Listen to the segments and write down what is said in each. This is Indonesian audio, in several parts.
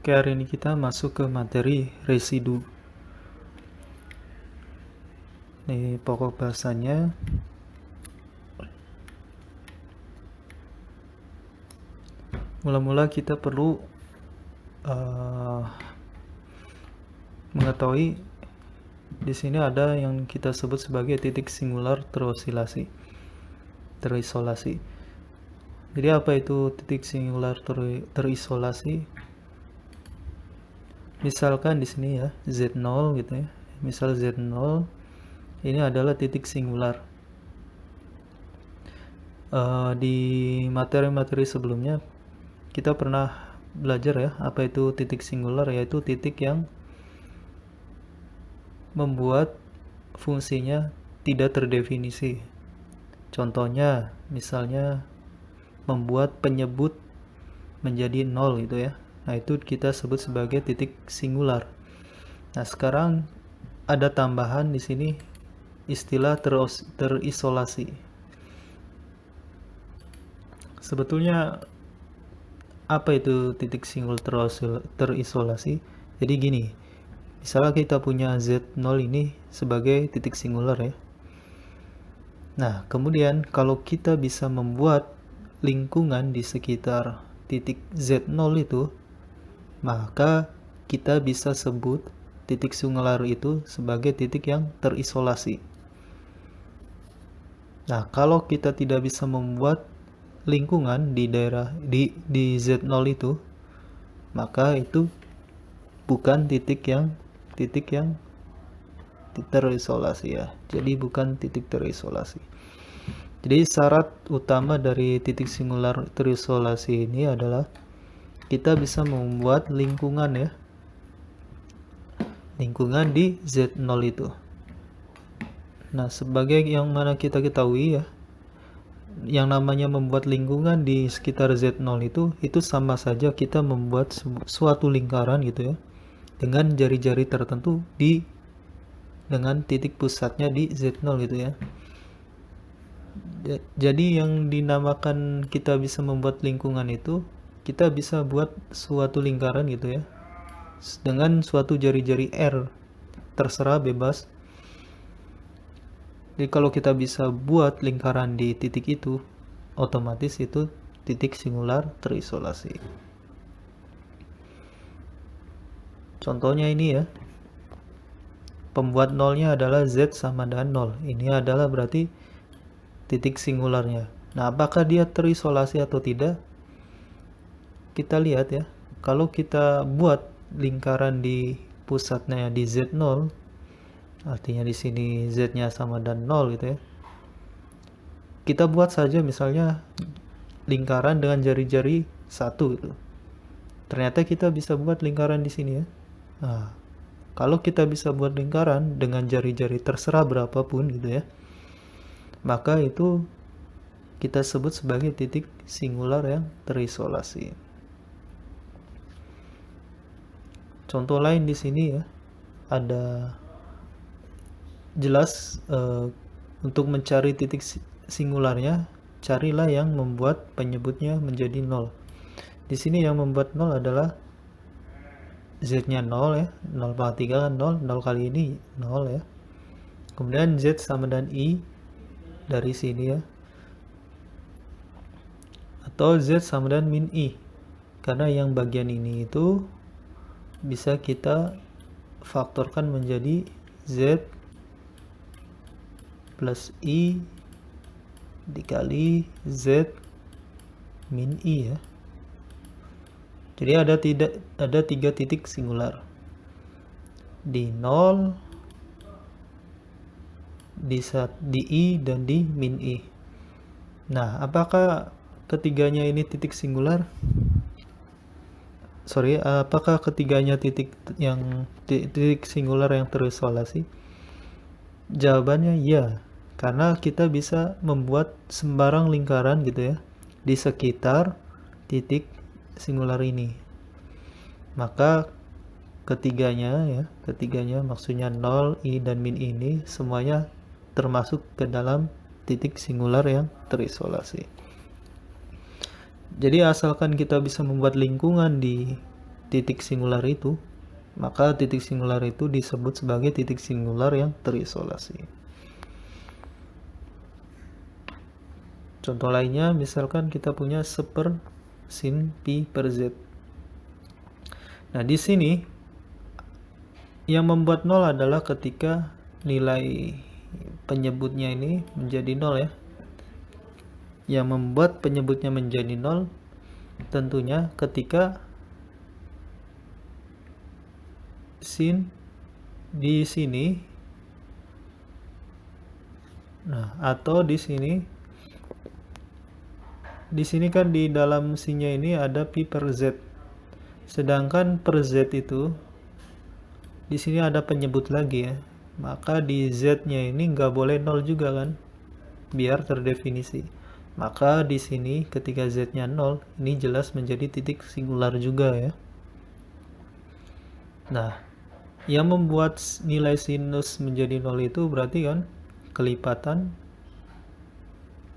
Oke, hari ini kita masuk ke materi residu. Ini pokok bahasanya. Mula-mula kita perlu mengetahui di sini ada yang kita sebut sebagai titik singular terisolasi. Jadi apa itu titik singular terisolasi? Misalkan di sini ya Z0 gitu ya. Misal Z0 ini adalah titik singular. Di materi-materi sebelumnya kita pernah belajar ya apa itu titik singular, yaitu titik yang membuat fungsinya tidak terdefinisi. Contohnya misalnya membuat penyebut menjadi 0 gitu ya. Nah, itu kita sebut sebagai titik singular. Nah, sekarang ada tambahan di sini istilah terisolasi. Sebetulnya apa itu titik singular terisolasi? Jadi gini, misalnya kita punya Z0 ini sebagai titik singular ya. Nah, kemudian kalau kita bisa membuat lingkungan di sekitar titik Z0 itu, maka kita bisa sebut titik singular itu sebagai titik yang terisolasi. Nah, kalau kita tidak bisa membuat lingkungan di daerah di Z0 itu, maka itu bukan titik yang terisolasi ya. Jadi bukan titik terisolasi. Jadi syarat utama dari titik singular terisolasi ini adalah kita bisa membuat lingkungan ya. Lingkungan di Z0 itu. Nah, sebagai yang mana kita ketahui ya, yang namanya membuat lingkungan di sekitar Z0 itu sama saja kita membuat suatu lingkaran gitu ya, dengan jari-jari tertentu dengan titik pusatnya di Z0 gitu ya. Jadi yang dinamakan kita bisa membuat lingkungan itu, kita bisa buat suatu lingkaran gitu ya, dengan suatu jari-jari R, terserah bebas. Jadi kalau kita bisa buat lingkaran di titik itu, otomatis itu titik singular terisolasi. Contohnya ini ya, pembuat nolnya adalah Z sama dengan 0. Ini adalah berarti titik singularnya. Nah, apakah dia terisolasi atau tidak? Kita lihat ya, kalau kita buat lingkaran di pusatnya di Z0, artinya di sini Z-nya sama dan 0 gitu ya. Kita buat saja misalnya lingkaran dengan jari-jari 1 gitu. Ternyata kita bisa buat lingkaran di sini ya. Nah, kalau kita bisa buat lingkaran dengan jari-jari terserah berapapun gitu ya, maka itu kita sebut sebagai titik singular yang terisolasi. Contoh lain di sini ya, ada jelas untuk mencari titik singularnya, carilah yang membuat penyebutnya menjadi 0. Di sini yang membuat 0 adalah Z-nya 0 ya, 0/3 kan 0, 0 kali ini 0 ya. Kemudian Z sama dengan I dari sini ya. Atau Z sama dengan min I. Karena yang bagian ini itu bisa kita faktorkan menjadi Z plus I dikali Z min I ya. Jadi ada 3 titik singular. Di 0, di I, dan di min I. Nah, apakah ketiganya ini titik singular? Apakah ketiganya titik singular yang terisolasi? Jawabannya ya, karena kita bisa membuat sembarang lingkaran gitu ya di sekitar titik singular ini. Maka ketiganya maksudnya 0, I, dan min ini semuanya termasuk ke dalam titik singular yang terisolasi. Jadi asalkan kita bisa membuat lingkungan di titik singular itu, maka titik singular itu disebut sebagai titik singular yang terisolasi. Contoh lainnya, misalkan kita punya seper sin pi per z. Nah, di sini yang membuat 0 adalah ketika nilai penyebutnya ini menjadi 0 ya. Yang membuat penyebutnya menjadi 0 tentunya ketika sin di sini, nah atau di sini kan di dalam sinnya ini ada pi per z, sedangkan per z itu di sini ada penyebut lagi ya, maka di z-nya ini nggak boleh 0 juga kan, biar terdefinisi. Maka di sini ketika z-nya 0, ini jelas menjadi titik singular juga ya. Nah, yang membuat nilai sinus menjadi 0 itu berarti kan kelipatan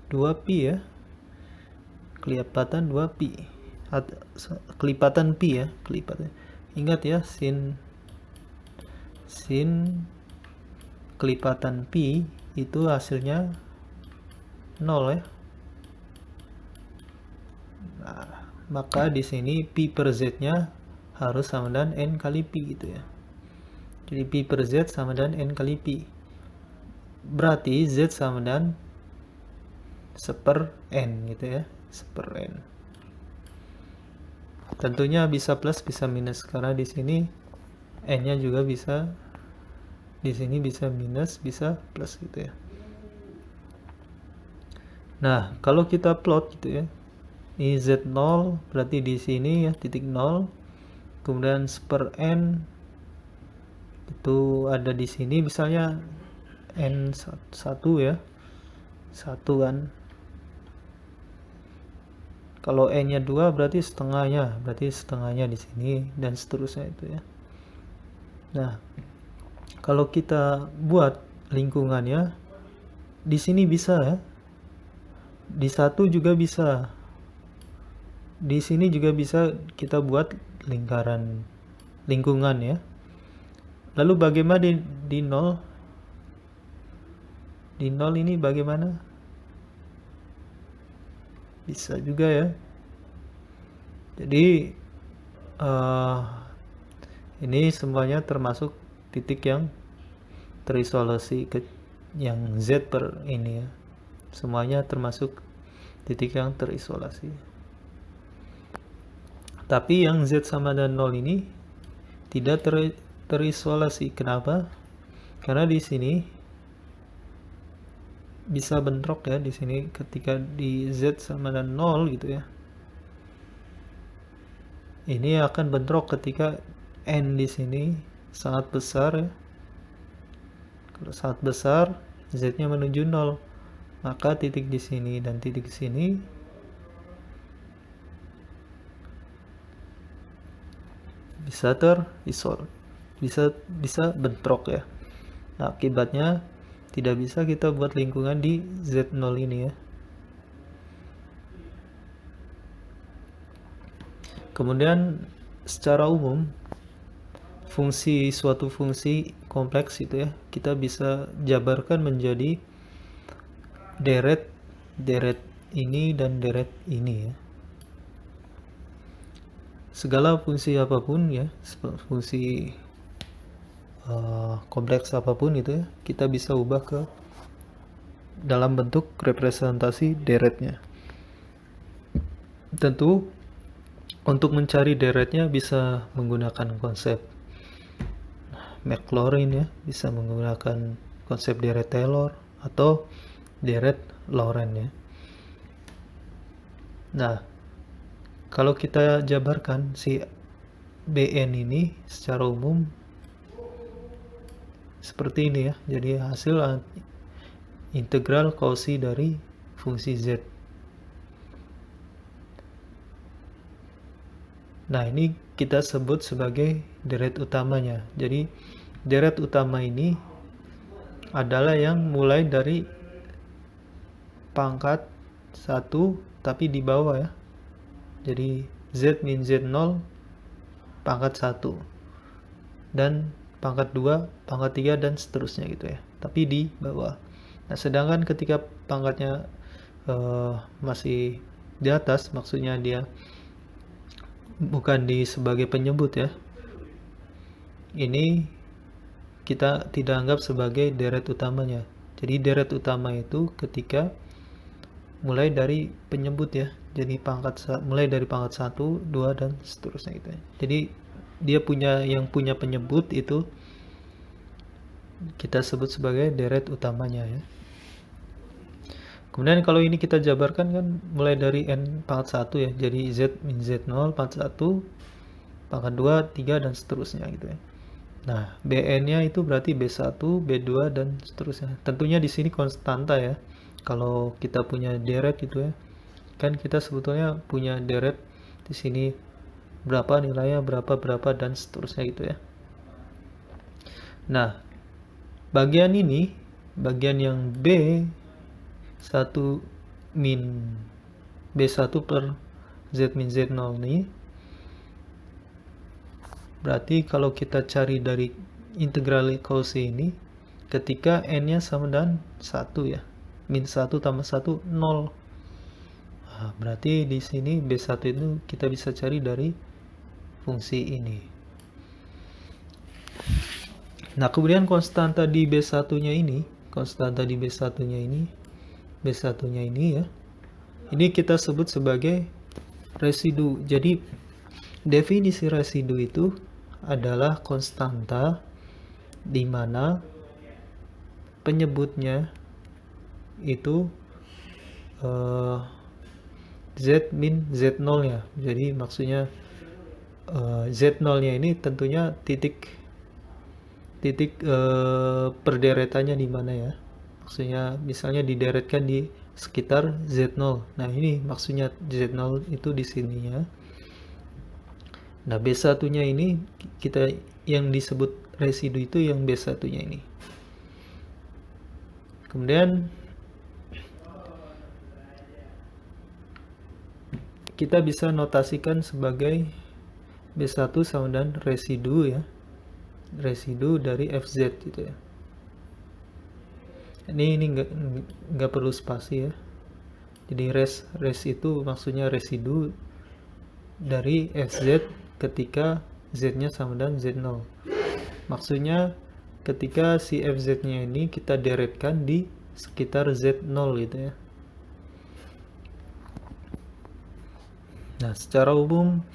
2pi ya. Kelipatan 2pi. Kelipatan pi ya, kelipatan. Ingat ya, sin kelipatan pi itu hasilnya 0 ya. Nah, maka di sini pi per z-nya harus sama dengan n kali pi gitu ya. Jadi pi per z sama dengan n kali pi. Berarti z sama dengan seper n gitu ya, seper n. Tentunya bisa plus bisa minus karena di sini n-nya juga bisa, di sini bisa minus bisa plus gitu ya. Nah, kalau kita plot gitu ya, ini z0 berarti di sini ya titik 0, kemudian seper n itu ada di sini misalnya n1 ya, 1 kan. Kalau n-nya 2 berarti setengahnya di sini dan seterusnya itu ya. Nah, kalau kita buat lingkungannya di sini bisa ya. Di 1 juga bisa. Di sini juga bisa kita buat lingkungan ya. Lalu bagaimana di 0? Di 0 ini bagaimana? Bisa juga ya. Jadi ini semuanya termasuk titik yang terisolasi yang z per ini ya. Semuanya termasuk titik yang terisolasi. Tapi yang z sama dengan 0 ini tidak terisolasi. Kenapa? Karena di sini bisa bentrok ya, di sini ketika di z sama dengan 0 gitu ya. Ini akan bentrok ketika n di sini sangat besar ya. Kalau sangat besar, z-nya menuju 0, maka titik di sini dan titik di sini bisa bisa bentrok ya. Nah, akibatnya tidak bisa kita buat lingkungan di z0 ini ya. Kemudian secara umum suatu fungsi kompleks itu ya, kita bisa jabarkan menjadi deret ini dan deret ini ya. Segala fungsi apapun ya, fungsi kompleks apapun itu ya, kita bisa ubah ke dalam bentuk representasi deretnya. Tentu untuk mencari deretnya bisa menggunakan konsep Maclaurin ya, bisa menggunakan konsep deret Taylor atau deret Laurent ya. Nah, kalau kita jabarkan si Bn ini secara umum seperti ini ya. Jadi hasil integral Cauchy dari fungsi z. Nah, ini kita sebut sebagai deret utamanya. Jadi deret utama ini adalah yang mulai dari pangkat 1 tapi di bawah ya. Jadi z min z0 pangkat 1 dan pangkat 2, pangkat 3 dan seterusnya gitu ya. Tapi di bawah. Nah, sedangkan ketika pangkatnya masih di atas, maksudnya dia bukan sebagai penyebut ya. Ini kita tidak anggap sebagai deret utamanya. Jadi deret utama itu ketika mulai dari penyebut ya. Jadi mulai dari pangkat 1, 2 dan seterusnya gitu ya. Jadi dia punya penyebut itu kita sebut sebagai deret utamanya ya. Kemudian kalau ini kita jabarkan kan mulai dari n pangkat 1 ya. Jadi z min z0 pangkat 1, pangkat 2, 3 dan seterusnya gitu ya. Nah, bn-nya itu berarti b1, b2 dan seterusnya. Tentunya di sini konstanta ya. Kalau kita punya deret gitu ya. Kan kita sebetulnya punya deret di sini berapa nilainya, berapa dan seterusnya gitu ya. Nah, bagian ini, bagian yang B1 min B1 per Z min Z0 ini, berarti kalau kita cari dari integral Cauchy ini, ketika n-nya sama dengan 1 ya, min 1 tambah 1, 0. Nah, berarti di sini B1 itu kita bisa cari dari fungsi ini. Nah, kemudian konstanta di B1-nya ini, B1-nya ini ya, ini kita sebut sebagai residu. Jadi definisi residu itu adalah konstanta di mana penyebutnya itu Z min Z0 ya. Jadi maksudnya Z0 nya ini tentunya titik perderetannya di mana ya. Maksudnya misalnya dideretkan di sekitar Z0. Nah, ini maksudnya Z0 itu di sininya. Nah, B1-nya ini kita yang disebut residu itu yang B1-nya ini. Kemudian kita bisa notasikan sebagai B1 sama dengan residu ya. Residu dari FZ gitu ya. Ini nggak perlu spasi ya. Jadi res itu maksudnya residu dari FZ ketika Z-nya sama dengan Z0. Maksudnya ketika si FZ-nya ini kita deretkan di sekitar Z0 gitu ya. Nah, secara umum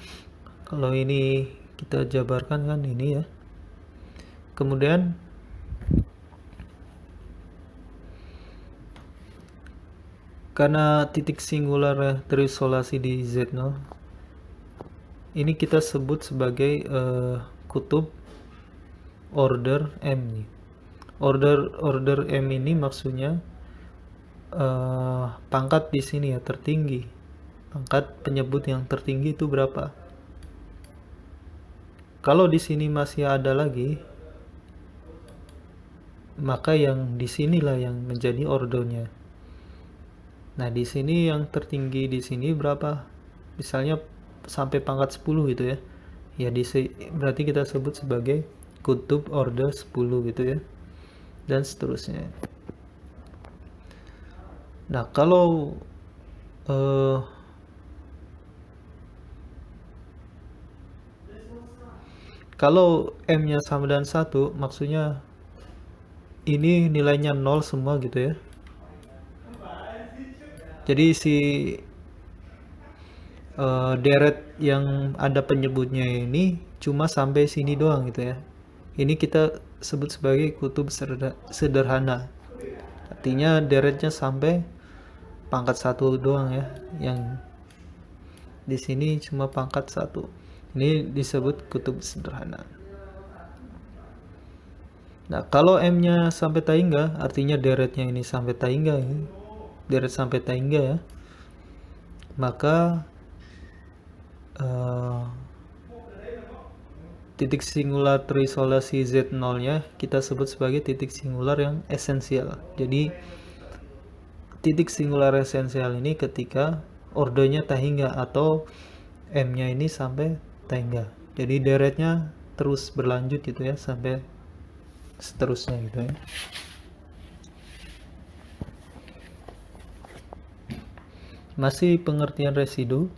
kalau ini kita jabarkan kan ini ya. Kemudian karena titik singular terisolasi di Z0, ini kita sebut sebagai kutub order M. Order M ini maksudnya pangkat di sini ya, tertinggi. Pangkat penyebut yang tertinggi itu berapa? Kalau di sini masih ada lagi, maka yang di sinilah yang menjadi ordernya. Nah, di sini yang tertinggi di sini berapa? Misalnya sampai pangkat 10 gitu ya. Ya, berarti kita sebut sebagai kutub order 10 gitu ya. Dan seterusnya. Nah, kalau M-nya sama dengan 1, maksudnya ini nilainya 0 semua gitu ya. Jadi si deret yang ada penyebutnya ini cuma sampai sini doang gitu ya. Ini kita sebut sebagai kutub sederhana. Artinya deretnya sampai pangkat 1 doang ya. Yang di sini cuma pangkat 1. Ini disebut kutub sederhana. Nah, kalau M-nya sampai taingga, artinya deretnya ini sampai taingga ini. Deret sampai taingga ya. Maka titik singular terisolasi Z0-nya kita sebut sebagai titik singular yang esensial. Jadi titik singular esensial ini ketika ordernya taingga atau M-nya ini sampai taingga. Jadi deretnya terus berlanjut gitu ya sampai seterusnya gitu ya. Masih pengertian residu.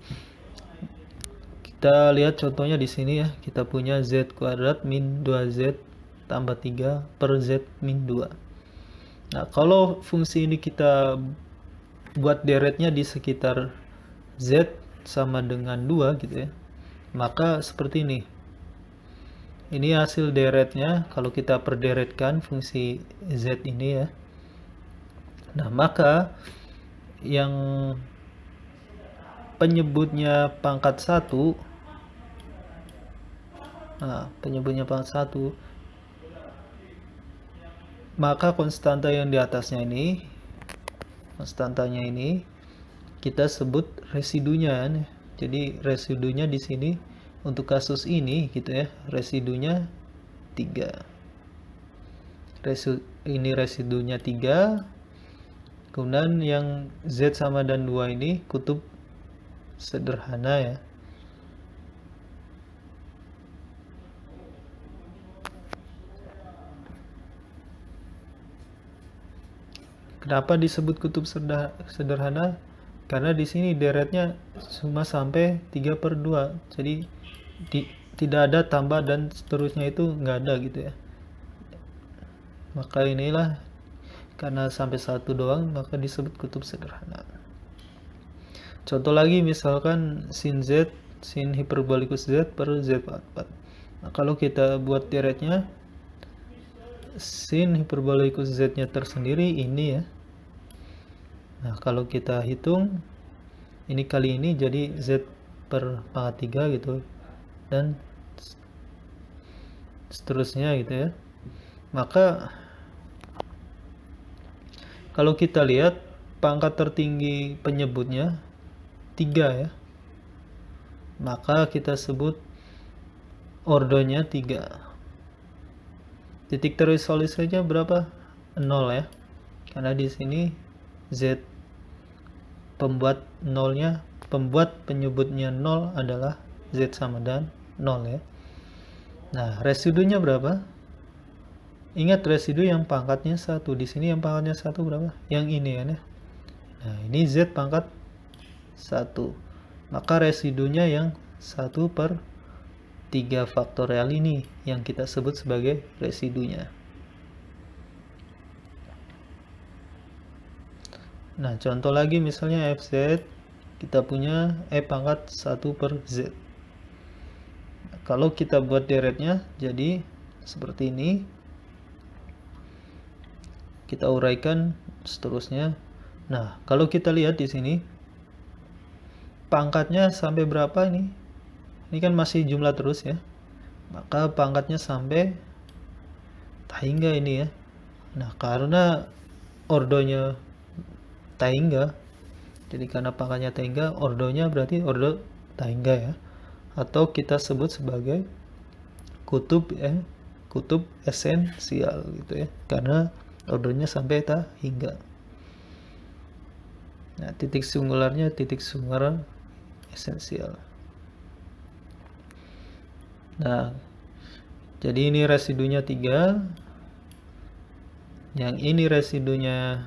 Kita lihat contohnya di sini ya. Kita punya z kuadrat min 2z tambah 3 per z min 2. Nah, kalau fungsi ini kita buat deretnya di sekitar z sama dengan 2 gitu ya, maka seperti ini. Ini hasil deretnya kalau kita perderetkan fungsi z ini ya. Nah, maka yang penyebutnya pangkat 1, maka konstanta yang di atasnya ini, konstantanya ini kita sebut residunya. Jadi residunya di sini untuk kasus ini gitu ya, residunya 3. Ini residunya 3. Kemudian yang z sama dan 2 ini kutub sederhana ya. Kenapa disebut kutub sederhana? Karena di sini deretnya cuma sampai 3/2. Jadi tidak ada tambah dan seterusnya, itu nggak ada gitu ya. Maka inilah, karena sampai 1 doang, maka disebut kutub sederhana. Contoh lagi misalkan sin z, sin hiperbolikus z per z4. Nah, kalau kita buat deretnya, sin hiperbolikus z-nya tersendiri ini ya. Nah, kalau kita hitung ini kali ini jadi z per pangkat 3 gitu, dan seterusnya gitu ya. Maka kalau kita lihat pangkat tertinggi penyebutnya 3 ya, maka kita sebut ordonya 3. Titik terisolir berapa? 0 ya. Karena di sini z pembuat penyebutnya 0 adalah z sama dan 0 ya. Nah, residunya berapa? Ingat residu yang pangkatnya 1. Di sini yang pangkatnya 1 berapa? Yang ini ya. Nah, ini z pangkat 1. Maka residunya yang 1/3 faktorial ini yang kita sebut sebagai residunya. Nah, contoh lagi misalnya fz, kita punya e pangkat 1/z. Kalau kita buat deretnya jadi seperti ini, kita uraikan seterusnya. Nah, kalau kita lihat di sini pangkatnya sampai berapa ini? Ini kan masih jumlah terus ya. Maka pangkatnya sampai tahingga ini ya. Nah, karena ordonya tahingga, jadi karena pangkatnya tahingga, ordonya berarti ordo tahingga ya. Atau kita sebut sebagai kutub esensial gitu ya. Karena ordonya sampai tahingga. Nah, titik singularnya titik singular esensial. Nah, jadi ini residunya 3. Yang ini residunya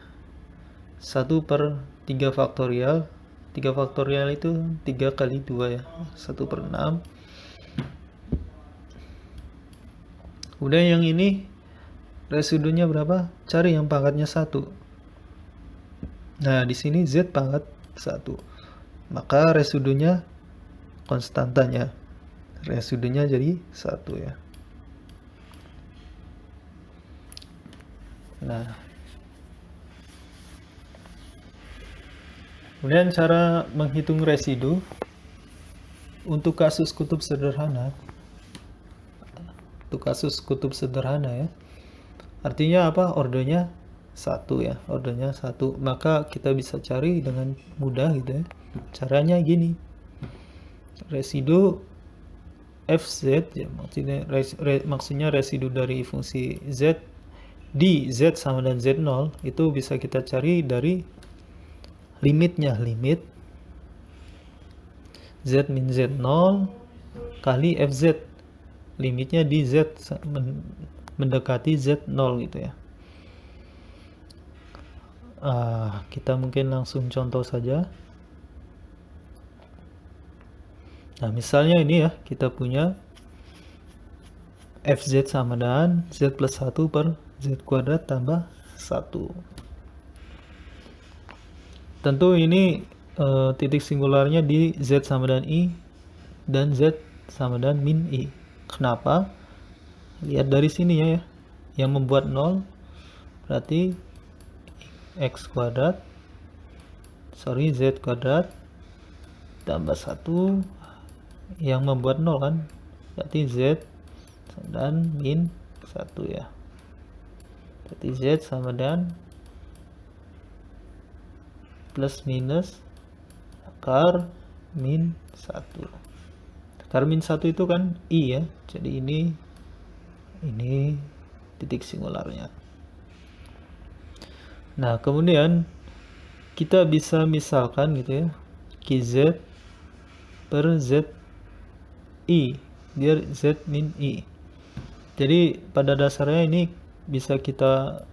1/3 faktorial. 3 faktorial itu 3 kali 2 ya, 1/6. Udah, yang ini residunya berapa? Cari yang pangkatnya 1. Nah, di sini z pangkat 1. Maka residunya konstantanya. Residunya jadi 1 ya. Nah, kemudian cara menghitung residu untuk kasus kutub sederhana. Untuk kasus kutub sederhana ya. Artinya apa? Ordonya 1 ya. Ordonya 1. Maka kita bisa cari dengan mudah gitu ya. Caranya gini. Residu fz ya, maksudnya residu dari fungsi z di z sama dan z0 itu bisa kita cari dari limitnya. Limit z min z0 kali fz, limitnya di z mendekati z0 gitu ya. Kita mungkin langsung contoh saja. Nah, misalnya ini ya, kita punya fz sama dengan z plus 1 per z kuadrat tambah 1. Tentu ini titik singularnya di z sama dengan i dan z sama dengan min i. Kenapa? Lihat dari sini ya, yang membuat 0 berarti z kuadrat tambah 1 yang membuat 0 kan, berarti z dan min 1 ya. Berarti z sama dengan plus minus akar min 1. Akar min 1 itu kan i ya. Jadi ini titik singularnya. Nah, kemudian kita bisa misalkan gitu ya, kz per z i, biar z min i. Jadi pada dasarnya ini bisa kita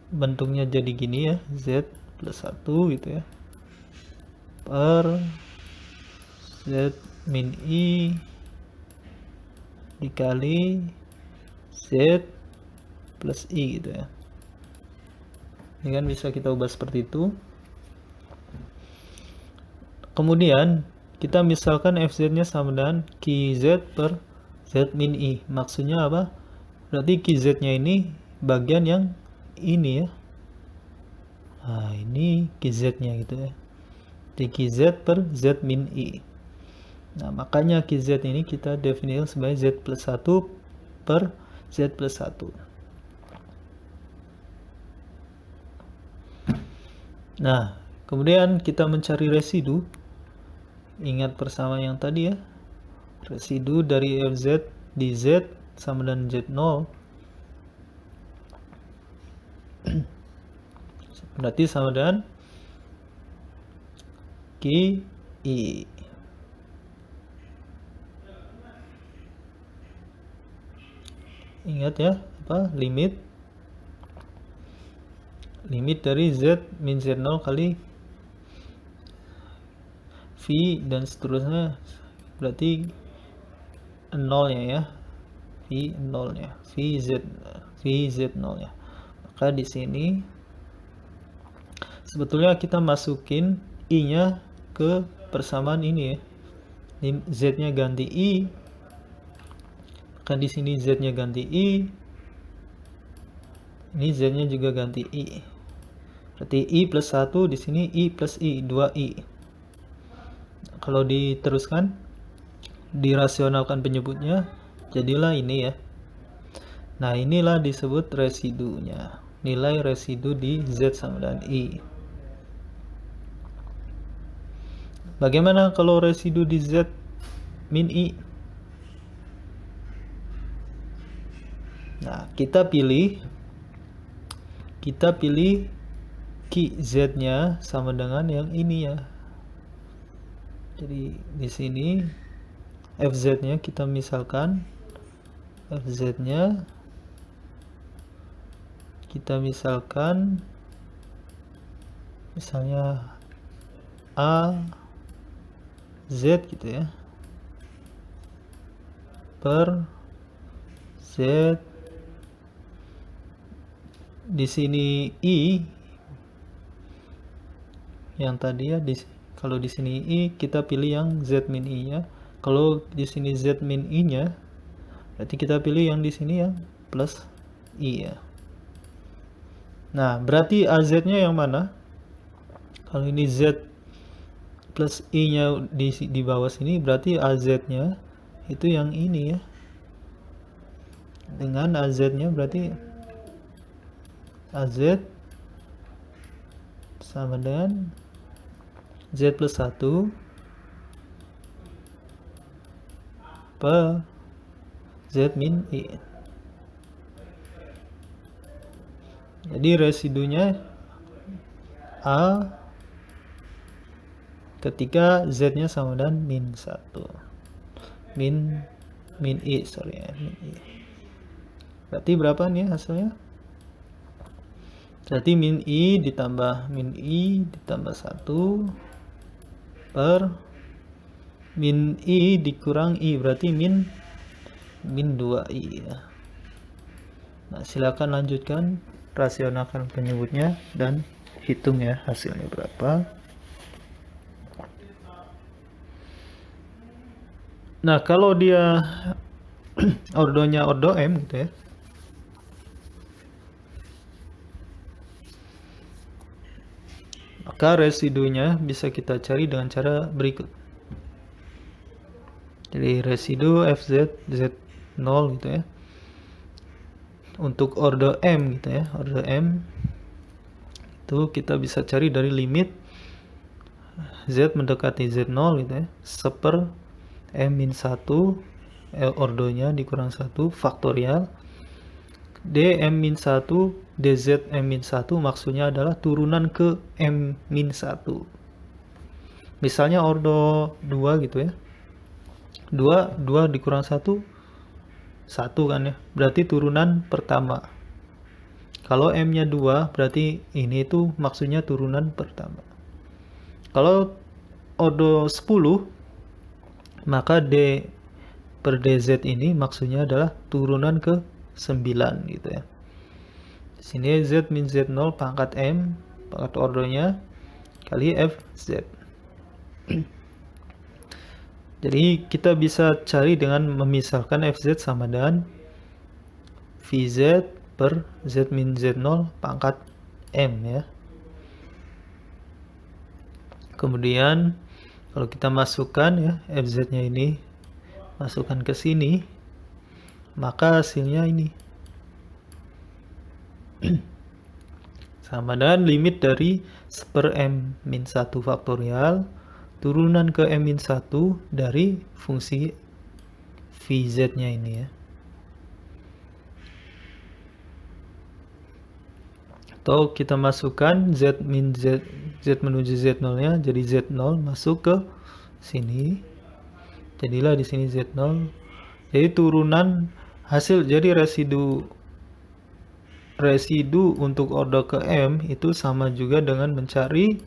bentuknya jadi gini ya, z plus 1 gitu ya, per z min i dikali z plus i gitu ya. Ini kan bisa kita ubah seperti itu. Kemudian kita misalkan fz-nya sama dengan kz per z min i. Maksudnya apa? Berarti kz-nya ini bagian yang ini ya. Nah, ini kz-nya gitu ya. Jadi kz per z min i. Nah, makanya kz ini kita definisikan sebagai z plus 1 per z plus 1. Nah, kemudian kita mencari residu. Ingat persamaan yang tadi ya. Residu dari fz di z sama dengan z0. Berarti sama dengan ki i. Ingat ya, limit dari z min z0 kali v dan seterusnya, berarti 0 nya ya, v 0 nya, v z 0 nya. Maka di sini sebetulnya kita masukin i nya ke persamaan ini ya. Z nya ganti i, maka di sini z nya ganti i, ini z nya juga ganti i. Berarti i plus 1, di sini i plus i, 2i. Kalau diteruskan, dirasionalkan penyebutnya, jadilah ini ya. Nah, inilah disebut residunya. Nilai residu di z sama dengan i. Bagaimana kalau residu di z min i? Nah, kita pilih ki z-nya sama dengan yang ini ya. Jadi di sini fz-nya kita misalkan misalnya a z gitu ya, per z. Di sini i yang tadi ya, kalau di sini i kita pilih yang z min i nya. Kalau di sini z min i nya, berarti kita pilih yang di sini yang plus i ya. Nah, berarti az-nya yang mana? Kalau ini z plus i nya di bawah sini, berarti az-nya itu yang ini ya. Dengan az-nya berarti az sama dengan z plus 1 per z min i. Jadi residunya a ketika z-nya sama dengan min 1. Min i, min i. Berarti berapa nih hasilnya? Berarti min i ditambah 1 per min i dikurang i, berarti min 2i ya. Nah, silakan lanjutkan, rasionalkan penyebutnya dan hitung ya hasilnya berapa. Nah, kalau dia ordonya ordo M gitu ya, maka residunya bisa kita cari dengan cara berikut. Jadi residu fz z0 gitu ya, untuk order M gitu ya, order M itu kita bisa cari dari limit z mendekati z0 gitu ya, seper m-1 ordonya dikurang 1 faktorial dm-1 dz m-1, maksudnya adalah turunan ke m-1. Misalnya ordo 2 gitu ya, 2 dikurang 1 kan ya, berarti turunan pertama. Kalau M-nya 2, berarti ini itu maksudnya turunan pertama. Kalau ordo 10, maka D per DZ ini maksudnya adalah turunan ke 9 gitu ya. Di sini Z min Z0 pangkat M, pangkat ordonya, kali FZ. Jadi kita bisa cari dengan memisahkan FZ sama dengan VZ per Z min Z0 pangkat M ya. Kemudian kalau kita masukkan ya FZ-nya ini, masukkan ke sini, maka hasilnya ini sama dengan limit dari seper M min 1 faktorial turunan ke M-1 dari fungsi VZ-nya ini ya. Atau kita masukkan Z menuju Z0-nya, jadi Z0 masuk ke sini. Jadilah di sini Z0. Jadi turunan hasil, jadi residu untuk order ke M itu sama juga dengan mencari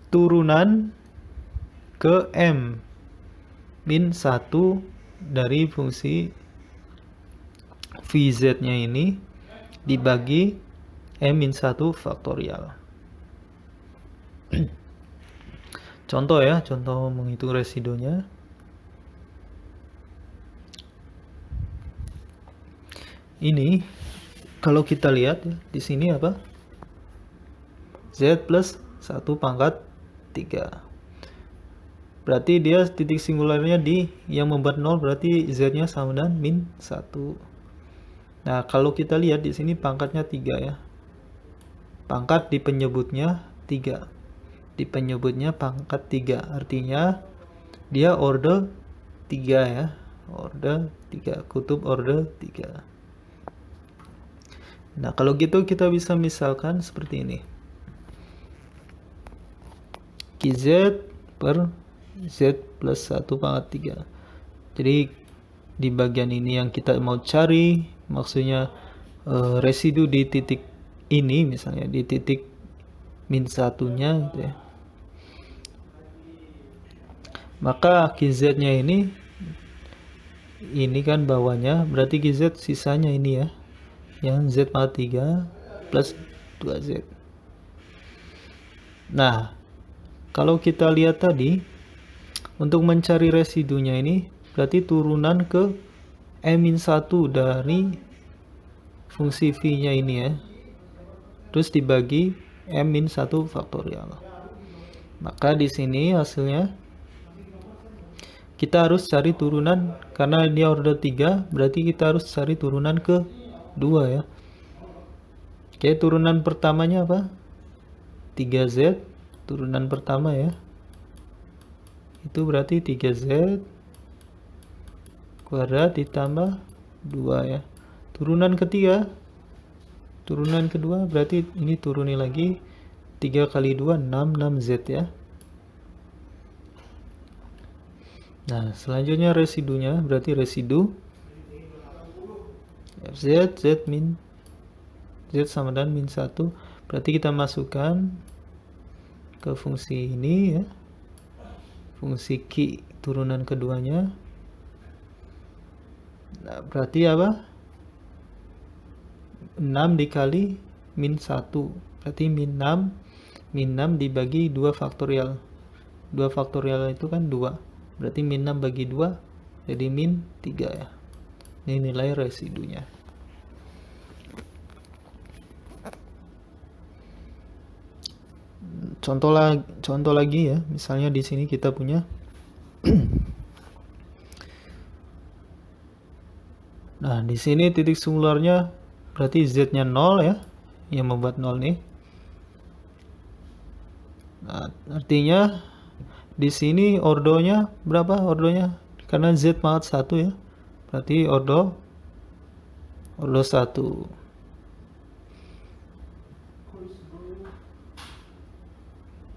turunan ke M min 1 dari fungsi VZ nya ini dibagi M min 1 faktorial. Contoh ya, contoh menghitung residunya. Ini kalau kita lihat ya, di sini apa? Z plus 1 pangkat 3. Berarti dia titik singularnya di yang membuat 0, berarti Z-nya sama dengan min 1. Nah, kalau kita lihat di sini pangkatnya 3 ya. Pangkat di penyebutnya 3. Di penyebutnya pangkat 3. Artinya dia order 3 ya. Order 3, kutub order 3. Nah, kalau gitu kita bisa misalkan seperti ini. QZ per Z plus 1 pangkat 3. Jadi di bagian ini yang kita mau cari, maksudnya residu di titik ini, misalnya di titik min 1-nya gitu ya. Maka QZ nya ini kan bawahnya, berarti QZ sisanya ini ya, yang Z pangkat 3 plus 2Z. Nah, kalau kita lihat tadi, untuk mencari residunya ini berarti turunan ke M-1 dari fungsi V-nya ini ya, terus dibagi M-1 faktorial. Maka di sini hasilnya kita harus cari turunan, karena dia order 3, berarti kita harus cari turunan ke 2 ya. Oke, turunan pertamanya apa? 3Z, turunan pertama ya. Itu berarti 3Z kuadrat ditambah 2 ya. Turunan ketiga, turunan kedua berarti ini turuni lagi 3 kali 2 6, 6Z ya. Nah, selanjutnya residunya, berarti residu Z min Z sama dengan min 1. Berarti kita masukkan ke fungsi ini ya. Fungsi Q turunan keduanya. Nah, berarti apa? 6 dikali min 1. Berarti min 6. Min 6 dibagi 2 faktorial. 2 faktorial itu kan 2. Berarti min 6 bagi 2 jadi min 3 ya. Ini nilai residunya. Contoh lagi ya. Misalnya di sini kita punya nah, di sini titik singularnya berarti Z-nya 0 ya. Yang membuat 0 nih. Nah, artinya di sini ordonya berapa ordonya? Karena Z pangkat 1 ya. Berarti ordo 1.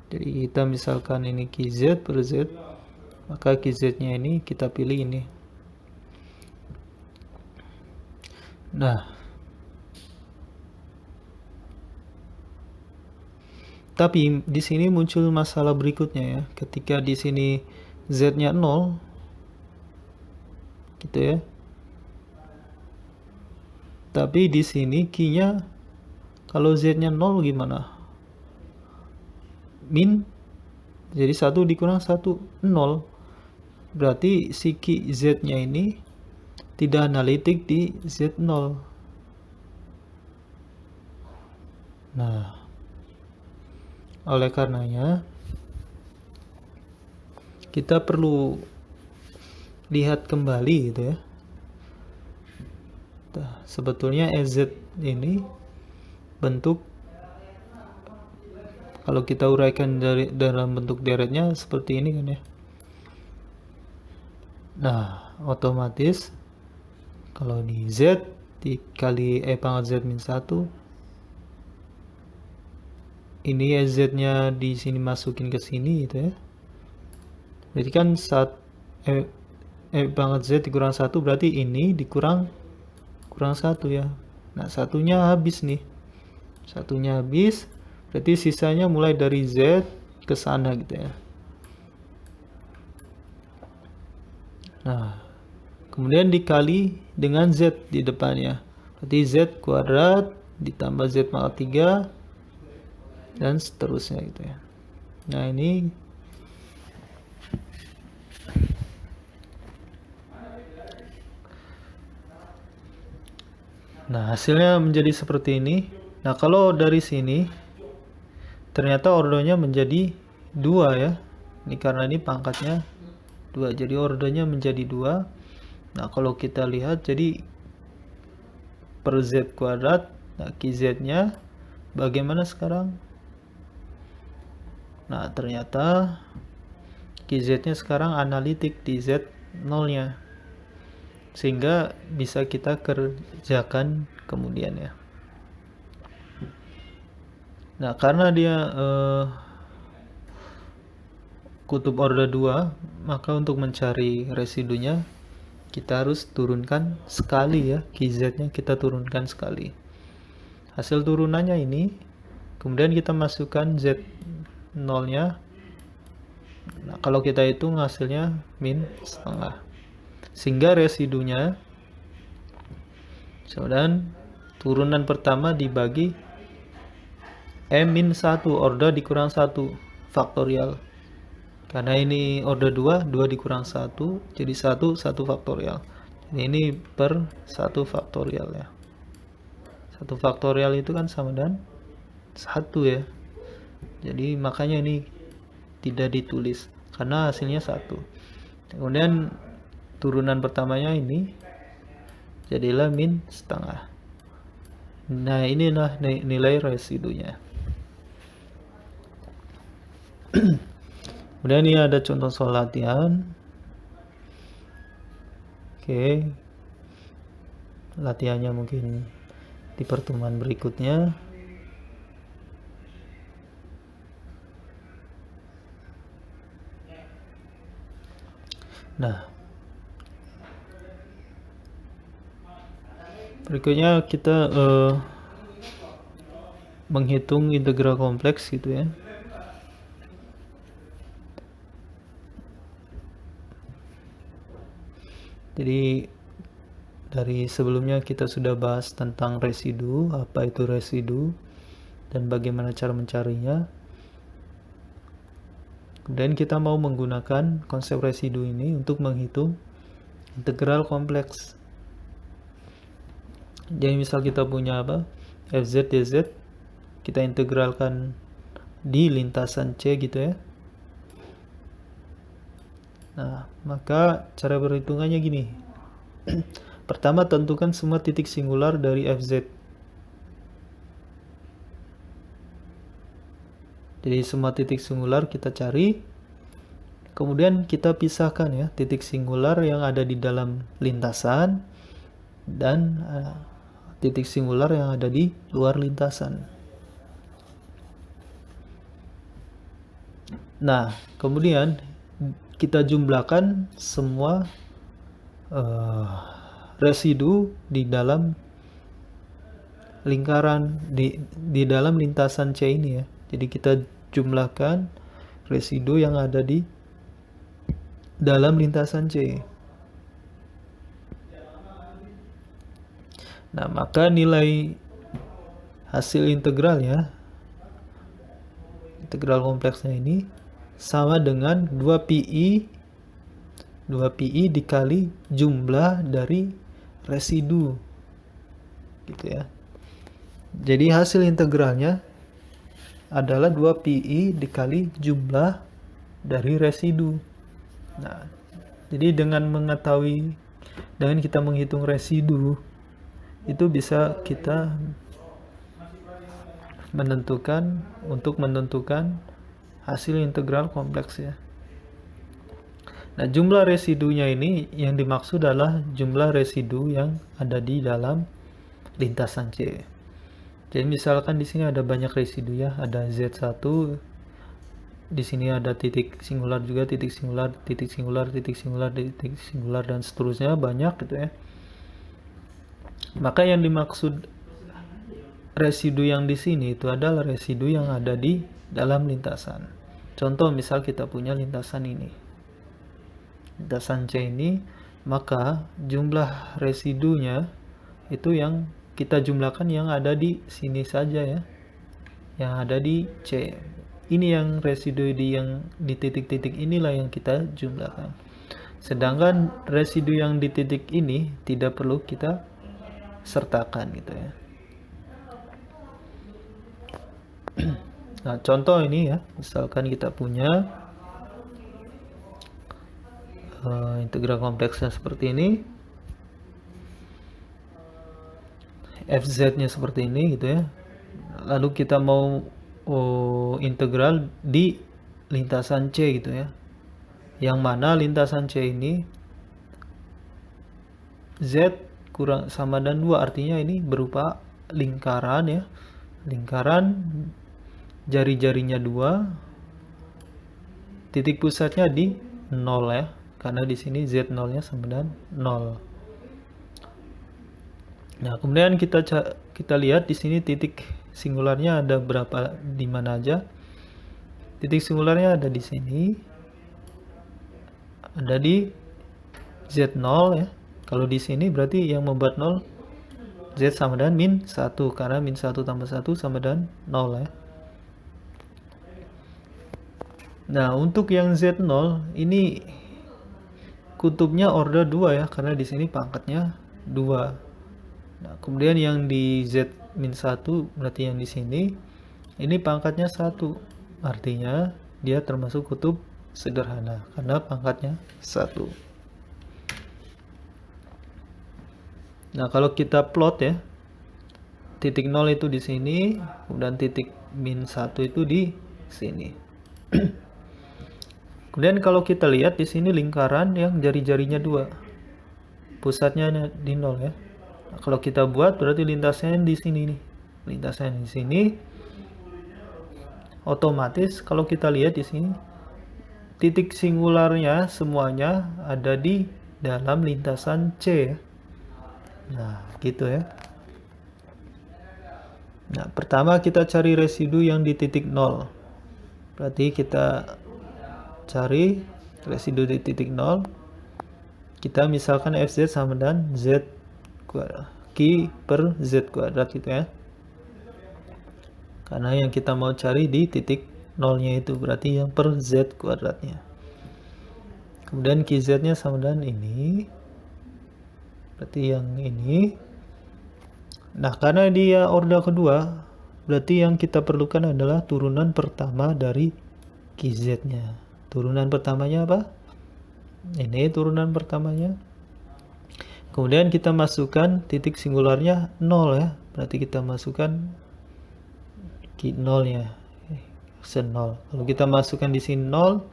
Jadi kita misalkan ini QZ per Z, maka QZ-nya ini kita pilih ini. Nah, tapi di sini muncul masalah berikutnya ya. Ketika di sini Z-nya 0, gitu ya. Tapi di sini Q-nya kalau Z-nya 0 gimana? Min, jadi 1 dikurang 1, 0. Berarti si Q Z-nya ini tidak analitik di Z0. Nah, oleh karenanya kita perlu lihat kembali gitu ya. Nah, sebetulnya EZ ini bentuk, kalau kita uraikan dalam bentuk deretnya seperti ini kan ya. Nah, otomatis kalau di Z dikali E pangkat Z min 1, ini EZ-nya di sini masukin ke sini gitu ya. Jadi kan saat E pangkat Z dikurang 1 berarti ini kurang 1 ya. Nah, satunya habis nih. Satunya habis, berarti sisanya mulai dari Z ke sana gitu ya. Nah, kemudian dikali dengan Z di depannya. Berarti Z kuadrat ditambah Z pangkat 3 dan seterusnya gitu ya. Nah, ini hasilnya menjadi seperti ini. Nah, kalau dari sini ternyata ordonya menjadi 2 ya. Ini karena ini pangkatnya 2. Jadi ordonya menjadi 2. Nah, kalau kita lihat jadi per Z kuadrat, nah QZ-nya bagaimana sekarang? Nah, ternyata QZ-nya sekarang analitik di Z0-nya. Sehingga bisa kita kerjakan kemudian ya. Nah, karena dia kutub order 2, maka untuk mencari residunya kita harus turunkan sekali ya. QZ-nya kita turunkan sekali. Hasil turunannya ini, kemudian kita masukkan Z0-nya. Nah, kalau kita hitung hasilnya min setengah. Sehingga residunya, dan turunan pertama dibagi M-1, order dikurang 1 faktorial. Karena ini order 2, 2 dikurang 1, jadi 1 faktorial. Jadi ini per 1 faktorial ya. 1 faktorial itu kan sama dengan 1 ya. Jadi makanya ini tidak ditulis karena hasilnya 1. Kemudian turunan pertamanya ini jadilah min setengah. Nah, inilah nilai residunya. Kemudian ini ada contoh soal latihan. Oke. Latihannya mungkin di pertemuan berikutnya. Nah, berikutnya kita menghitung integral kompleks gitu ya. Jadi dari sebelumnya kita sudah bahas tentang residu, apa itu residu, dan bagaimana cara mencarinya. Kemudian kita mau menggunakan konsep residu ini untuk menghitung integral kompleks. Jadi misal kita punya apa? Fz dz, kita integralkan di lintasan C gitu ya. Nah, maka cara perhitungannya gini. Pertama, tentukan semua titik singular dari Fz. Jadi semua titik singular kita cari. Kemudian kita pisahkan ya titik singular yang ada di dalam lintasan dan titik singular yang ada di luar lintasan. Nah, kemudian kita jumlahkan semua residu di dalam lingkaran di dalam lintasan C ini ya. Jadi kita jumlahkan residu yang ada di dalam lintasan C. Nah, maka nilai hasil integralnya, integral kompleksnya ini sama dengan 2pi dikali jumlah dari residu gitu ya. Jadi hasil integralnya adalah 2pi dikali jumlah dari residu. Nah, jadi dengan kita menghitung residu itu bisa kita menentukan hasil integral kompleks ya. Nah, jumlah residunya ini yang dimaksud adalah jumlah residu yang ada di dalam lintasan C. Jadi misalkan di sini ada banyak residu ya, ada Z1, di sini ada titik singular juga, titik singular, titik singular, titik singular, titik singular, dan seterusnya banyak gitu ya. Maka yang dimaksud residu yang di sini itu adalah residu yang ada di dalam lintasan. Contoh misal kita punya lintasan ini, lintasan C ini, maka jumlah residunya itu yang kita jumlahkan yang ada di sini saja ya, yang ada di C. Ini yang residu yang di titik-titik inilah yang kita jumlahkan. Sedangkan residu yang di titik ini tidak perlu kita sertakan gitu ya. Nah, contoh ini ya, misalkan kita punya integral kompleksnya seperti ini, Fz-nya seperti ini gitu ya. Lalu kita mau integral di lintasan C gitu ya. Yang mana lintasan C ini Z kurang sama dan 2, artinya ini berupa lingkaran ya. Lingkaran jari-jarinya 2, titik pusatnya di 0 ya, karena di sini Z0-nya sama dengan 0. Nah, kemudian kita lihat di sini titik singularnya ada berapa, di mana aja. Titik singularnya ada di sini, ada di Z0 ya. Kalau di sini berarti yang membuat 0 Z sama dengan min 1, karena min 1 tambah 1 sama dengan 0 ya. Nah, untuk yang Z0 ini kutubnya order 2 ya, karena di sini pangkatnya 2. Nah, kemudian yang di Z-1 berarti yang di sini ini pangkatnya 1. Artinya dia termasuk kutub sederhana karena pangkatnya 1. Nah, kalau kita plot ya, titik 0 itu di sini, kemudian titik min 1 itu di sini. Kemudian kalau kita lihat di sini lingkaran yang jari-jarinya 2, pusatnya di 0 ya. Nah, kalau kita buat berarti lintasnya di sini nih, lintasnya di sini. Otomatis kalau kita lihat di sini titik singularnya semuanya ada di dalam lintasan C ya. Nah, gitu ya. Nah, pertama kita cari residu yang di titik 0. Berarti kita cari residu di titik 0. Kita misalkan Fz sama dengan Z Q per Z kuadrat gitu ya. Karena yang kita mau cari di titik 0-nya itu berarti yang per Z kuadratnya. Kemudian QZ-nya sama dengan ini. Berarti yang ini. Nah, karena dia order kedua, berarti yang kita perlukan adalah turunan pertama dari QZ-nya. Turunan pertamanya apa? Ini turunan pertamanya. Kemudian kita masukkan titik singularnya 0 ya. Berarti kita masukkan Q 0-nya. 0. Kalau kita masukkan di sini 0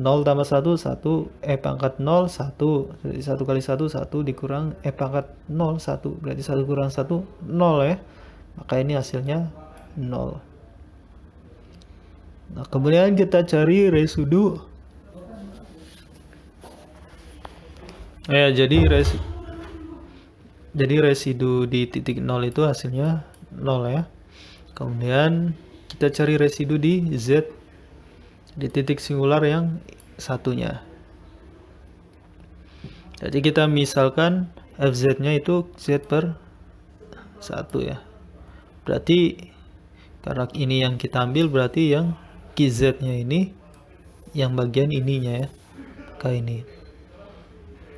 tambah 1, 1, E pangkat 0, 1. Jadi 1 kali 1, 1 dikurang E pangkat 0, 1. Berarti 1 kurang 1, 0 ya. Maka ini hasilnya 0. Nah, kemudian kita cari residu. Jadi residu di titik 0 itu hasilnya 0 ya. Kemudian kita cari residu di Z di titik singular yang satunya. Jadi kita misalkan Fz-nya itu Z per 1 ya. Berarti karena ini yang kita ambil berarti yang QZ-nya ini yang bagian ininya ya. Kayak ini.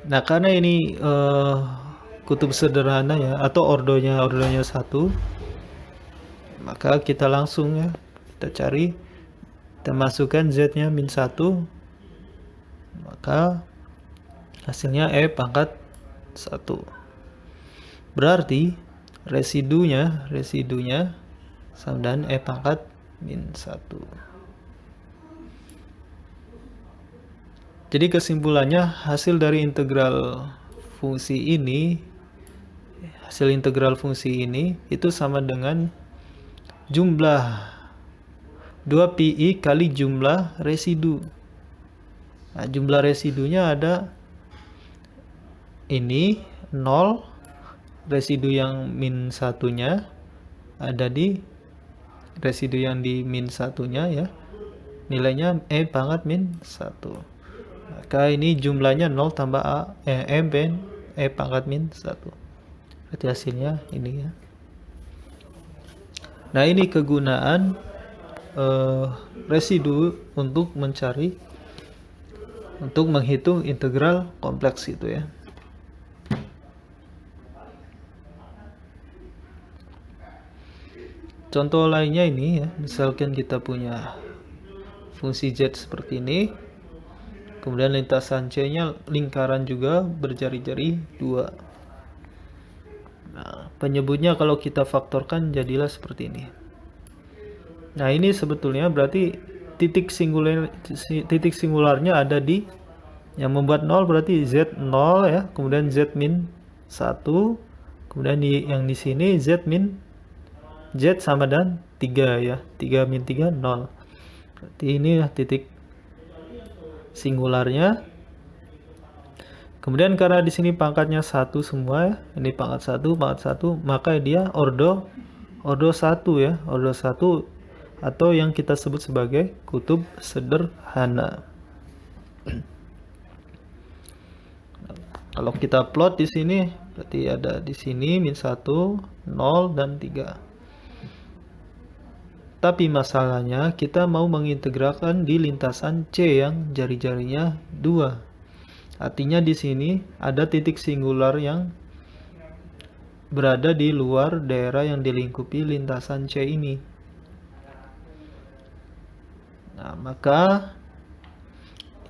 Nah, karena ini kutub sederhana ya atau ordonya 1, maka kita langsung ya kita cari, kita masukkan Z-nya min 1, maka hasilnya E pangkat 1. Berarti residunya sama dengan E pangkat min 1. Jadi kesimpulannya hasil dari integral fungsi ini, itu sama dengan jumlah 2pi kali jumlah residu. Nah, jumlah residunya ada ini 0, residu yang min 1-nya ada di residu yang di min 1-nya ya. Nilainya E pangkat min 1. Maka ini jumlahnya 0 tambah M pen E pangkat min 1. Berarti hasilnya ini ya. Nah, ini kegunaan residu untuk menghitung integral kompleks itu ya. Contoh lainnya ini ya, misalkan kita punya fungsi Z seperti ini. Kemudian lintasan C-nya lingkaran juga berjari-jari 2. Nah, penyebutnya kalau kita faktorkan jadilah seperti ini. Nah, ini sebetulnya berarti titik singularnya ada di yang membuat 0 berarti Z 0 ya, kemudian Z min 1, kemudian yang di sini Z min Z sama dengan 3 ya. 3 min 3 0. Berarti ini ya titik singularnya. Kemudian karena di sini pangkatnya 1 semua ya, ini pangkat 1, maka dia ordo 1 ya, ordo 1 atau yang kita sebut sebagai kutub sederhana. Kalau kita plot di sini berarti ada di sini min 1, 0 dan 3. Tapi masalahnya kita mau mengintegralkan di lintasan C yang jari-jarinya 2. Artinya di sini ada titik singular yang berada di luar daerah yang dilingkupi lintasan C ini. Nah, maka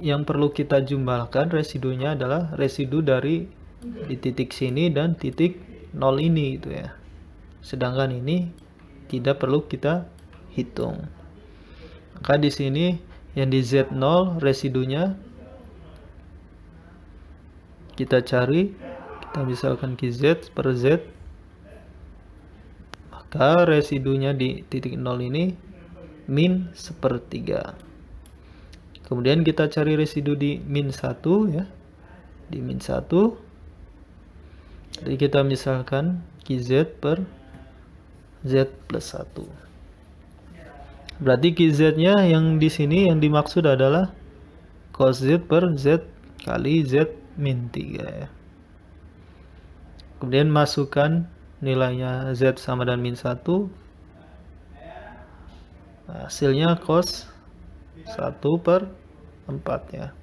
yang perlu kita jumlahkan residunya adalah residu dari di titik sini dan titik 0 ini gitu ya. Sedangkan ini tidak perlu kita hitung. Maka di sini yang di Z0 residunya kita cari, kita misalkan QZ per Z, maka residunya di titik 0 ini min 1/3. Kemudian kita cari residu di min 1 ya. Di min 1. Jadi kita misalkan QZ per Z plus 1. Berarti QZ-nya yang di sini yang dimaksud adalah cos Z per Z kali Z min 3 ya. Kemudian masukkan nilainya Z sama dan min 1. Hasilnya cos 1 per 4 ya.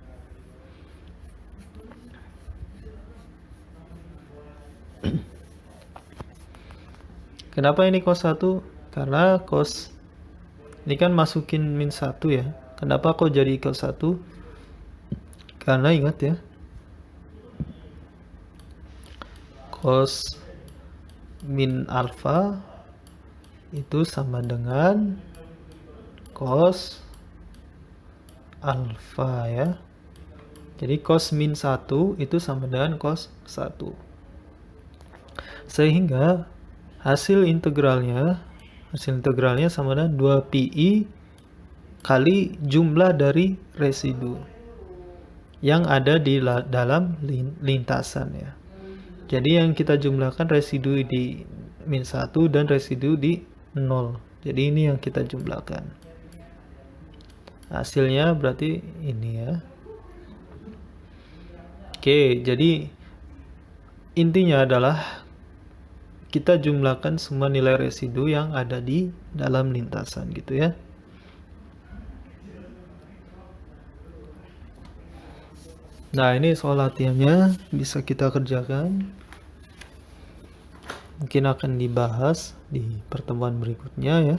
Kenapa ini cos 1? Karena cos ini kan masukin min 1 ya. Kenapa kok jadi cos 1? Karena ingat ya, cos min alfa itu sama dengan cos alfa ya. Jadi cos min 1 itu sama dengan cos 1. Sehingga hasil integralnya sama dengan 2pi kali jumlah dari residu yang ada di dalam lintasan ya. Jadi yang kita jumlahkan residu di min 1 dan residu di 0. Jadi ini yang kita jumlahkan. Hasilnya berarti ini ya. Oke, jadi intinya adalah kita jumlahkan semua nilai residu yang ada di dalam lintasan gitu ya. Nah, ini soal latihannya bisa kita kerjakan. Mungkin akan dibahas di pertemuan berikutnya ya.